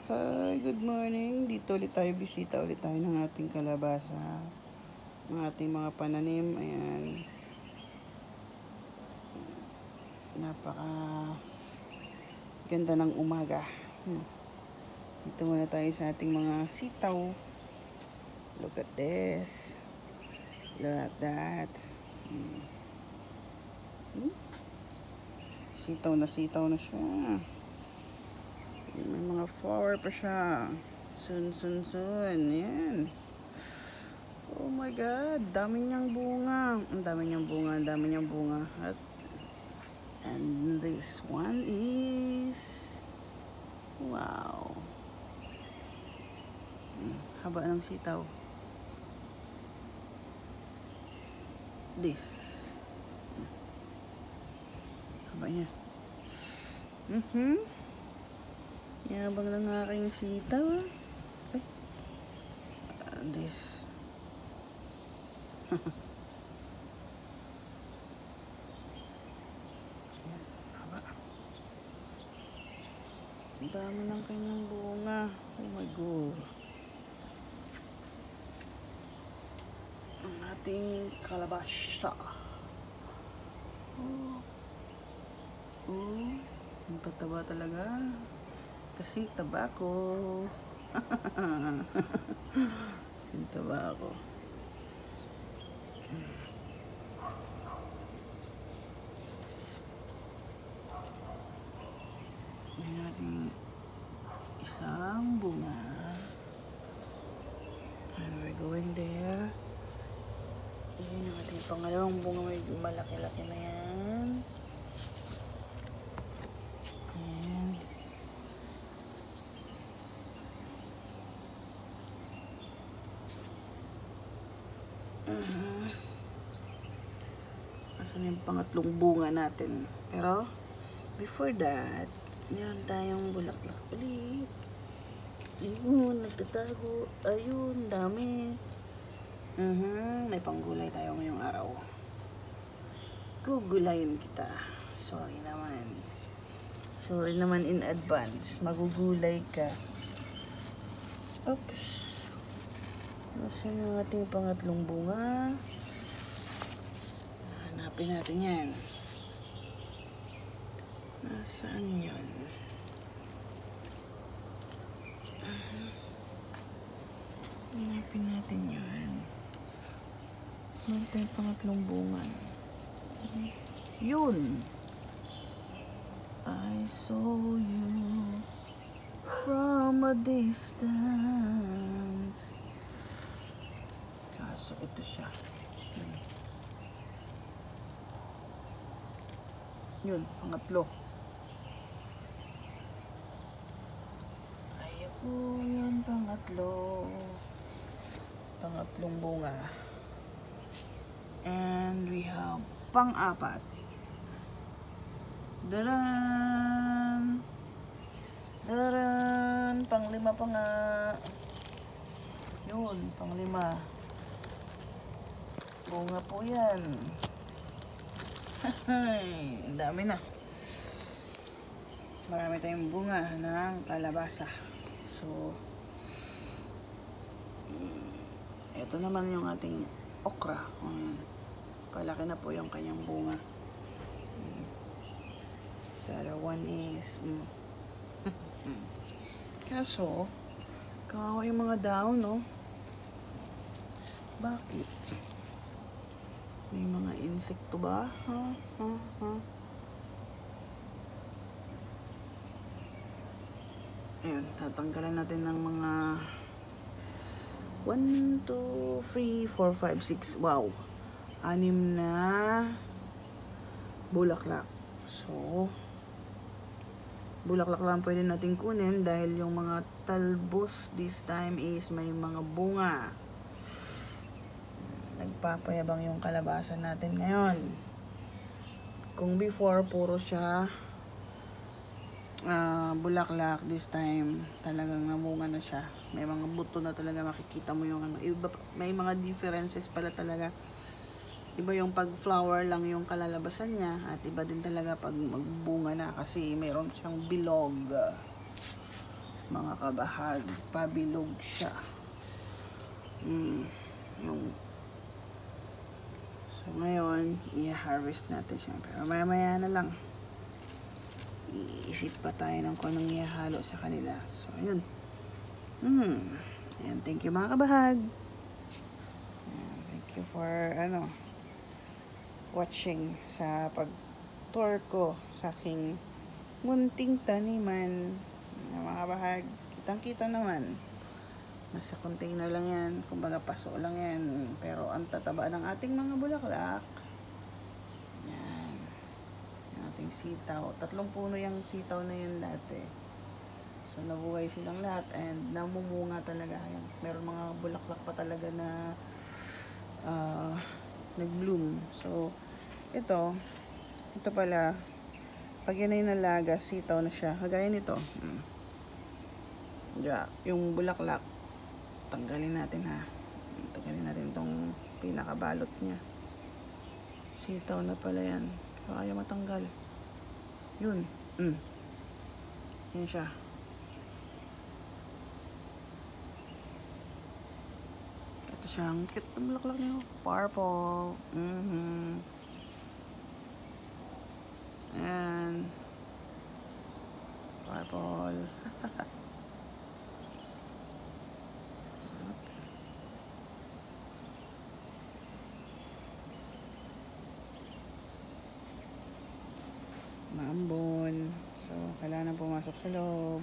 Hi, good morning. Dito ulit tayo, bisita ulit tayo ng ating kalabasa. Ng ating mga pananim. Ayan. Napaka ganda ng umaga. Dito muna tayo sa ating mga sitaw. Look at this. Look at that. Sitaw na siya. May mga flower pa siya. Soon. Ayan. Oh my God. Dami niyang bunga. Ang dami niyang bunga. And this one is... Wow. Haba ng sitaw. This. Haba niya. Yabang ng aking sitaw. Ay. This. Haba. Ang dami ng kanyang bunga. Oh my God. Ang ating kalabasa. Ang tataba talaga. Kasing taba ko. Kasing taba ko. May ating isang bunga. And we're going there. Ayan yung ating pangalawang bunga. May malaki-laki na yan. Ayan. Asan yung pangatlong bunga natin? Pero, before that, meron tayong bulaklak ulit. Ayun, nagtatago. Ayun, dami. May panggulay tayo ngayong araw. Gugulayin kita. Sorry naman in advance. Magugulay ka. Oops. Nasaan yung ating pangatlong bunga? Hanapin natin yan. Nasaan yun? Hanapin natin yun. Meron tayong pangatlong bunga. Yun! I saw you from a distance. Kaso ito siya. Yun, pangatlo. Ay ako yun, pangatlo. Pangatlong bunga. And we have pang-apat. Daran! Pang-lima pa nga. Yun, pang-lima. Bunga po yan. Ang dami na. Marami tayong bunga ng kalabasa. So, ito naman yung ating okra. Palaki na po yung kanyang bunga. The other one is... Kaso, kawawa yung mga daon, no? Bakit? May mga insekto ba? Ayun, tatanggalan natin ng mga 1, 2, 3, 4, 5, 6. Wow! 6 na bulaklak. So, bulaklak lang pwede natin kunin dahil yung mga talbos this time is may mga bunga. Nagpapayabang yung kalabasa natin ngayon. Kung before puro siya bulaklak, this time talagang namunga na siya. May mga buto na talaga, makikita mo yung iba, may mga differences pala talaga. Iba yung pag flower lang yung kalalabasan niya, at iba din talaga pag magbunga na kasi mayroon siyang bilog. mga kabahag. Pabilog siya. Yung so ngayon, i-harvest natin siya. Pero maya na lang. Iisip pa tayo ng kung anong ihalo sa kanila. So, ayun. Ayan, thank you mga kabahag. Ayan, thank you for, watching sa pag-tour ko sa aking munting taniman. Ayan, mga kabahag, kitang-kita naman. Nasa container lang yan. Kumbaga paso lang yan. Pero ang tataba ng ating mga bulaklak. Yan. Yung ating sitaw. 3 puno yung sitaw na yun dati. So nabuhay silang lahat. And namumunga talaga. Yan. Meron mga bulaklak pa talaga na nag-bloom. So ito pala. Pag yan ay nalaga, sitaw na siya. Kagaya nito. Diba? Yung bulaklak. Tanggalin natin ha. Tanggalin natin itong pinakabalot niya. Sitaw na pala yan. Kaya matanggal. Yun. Yan siya. Ito siyang cute na bulaklak niyo. Purple. Ayan. Purple. Maambon. So, kailangan pumasok sa loob.